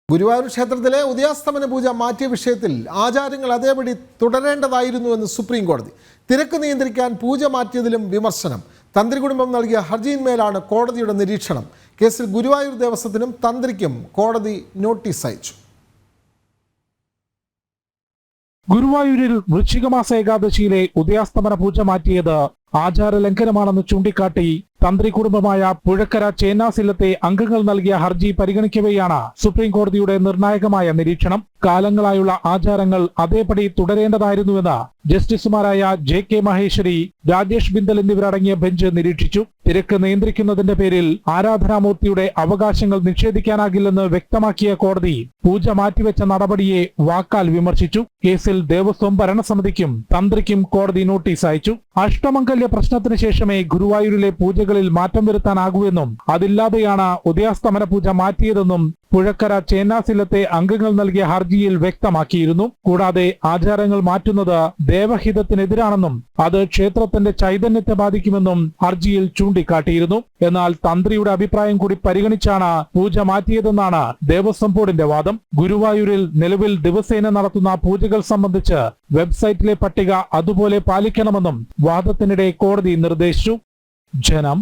ഗുരുവായൂർ ക്ഷേത്രത്തിലെ ഉദയാസ്തമന പൂജ മാറ്റിയ വിഷയത്തിൽ ആചാരങ്ങൾ അതേപടി തുടരേണ്ടതായിരുന്നുവെന്ന് സുപ്രീം കോടതി. തിരക്ക് നിയന്ത്രിക്കാൻ പൂജ മാറ്റിയതിലും വിമർശനം. തന്ത്രി കുടുംബം നൽകിയ ഹർജിയിന്മേലാണ് കോടതിയുടെ നിരീക്ഷണം. കേസിൽ ഗുരുവായൂർ ദേവസ്വത്തിനും തന്ത്രിക്കും കോടതി നോട്ടീസ് അയച്ചു. ഗുരുവായൂരിൽ വൃശ്ചികമാസ ഏകാദശിയിലെ ഉദയാസ്തമന പൂജ മാറ്റിയത് ആചാര ലംഘനമാണെന്ന് ചൂണ്ടിക്കാട്ടി തന്ത്രി കുടുംബമായ പുഴക്കര ചേന്നാസില്ലത്തെ അംഗങ്ങൾ നൽകിയ ഹർജി പരിഗണിക്കവെയാണ് സുപ്രീം കോടതിയുടെ നിർണായകമായ നിരീക്ഷണം. കാലങ്ങളായുള്ള ആചാരങ്ങൾ അതേപടി തുടരേണ്ടതായിരുന്നുവെന്ന് ജസ്റ്റിസുമാരായ JK മഹേശ്വരി, രാജേഷ് ബിന്ദൽ എന്നിവരടങ്ങിയ ബെഞ്ച് നിരീക്ഷിച്ചു. തിരക്ക് നിയന്ത്രിക്കുന്നതിന്റെ പേരിൽ ആരാധനാമൂർത്തിയുടെ അവകാശങ്ങൾ നിഷേധിക്കാനാകില്ലെന്ന് വ്യക്തമാക്കിയ കോടതി പൂജ മാറ്റിവെച്ച നടപടിയെ വാക്കാൽ വിമർശിച്ചു. കേസിൽ ദേവസ്വം ഭരണസമിതിക്കും തന്ത്രിക്കും കോടതി നോട്ടീസ് അയച്ചു. അഷ്ടമംഗല്യ പ്രശ്നത്തിന് ശേഷമേ ഗുരുവായൂരിലെ പൂജകളിൽ മാറ്റം വരുത്താനാകൂവെന്നും അതില്ലാതെയാണ് ഉദയാസ്തമന പൂജ മാറ്റിയതെന്നും പുഴക്കര ചേന്നാസില്ലത്തെ അംഗങ്ങൾ നൽകിയ ഹർജിയിൽ വ്യക്തമാക്കിയിരുന്നു. കൂടാതെ ആചാരങ്ങൾ മാറ്റുന്നത് ദേവഹിതത്തിനെതിരാണെന്നും അത് ക്ഷേത്രത്തിന്റെ ചൈതന്യത്തെ ബാധിക്കുമെന്നും ഹർജിയിൽ ചൂണ്ടിക്കാട്ടിയിരുന്നു. എന്നാൽ തന്ത്രിയുടെ അഭിപ്രായം കൂടി പരിഗണിച്ചാണ് പൂജ മാറ്റിയതെന്നാണ് ദേവസ്വം ബോർഡിന്റെ വാദം. ഗുരുവായൂരിൽ നിലവിൽ ദിവസേന നടത്തുന്ന പൂജകൾ സംബന്ധിച്ച് വെബ്സൈറ്റിലെ പട്ടിക അതുപോലെ പാലിക്കണമെന്നും വാദത്തിനിടെ കോടതി നിർദ്ദേശിച്ചു. ജനം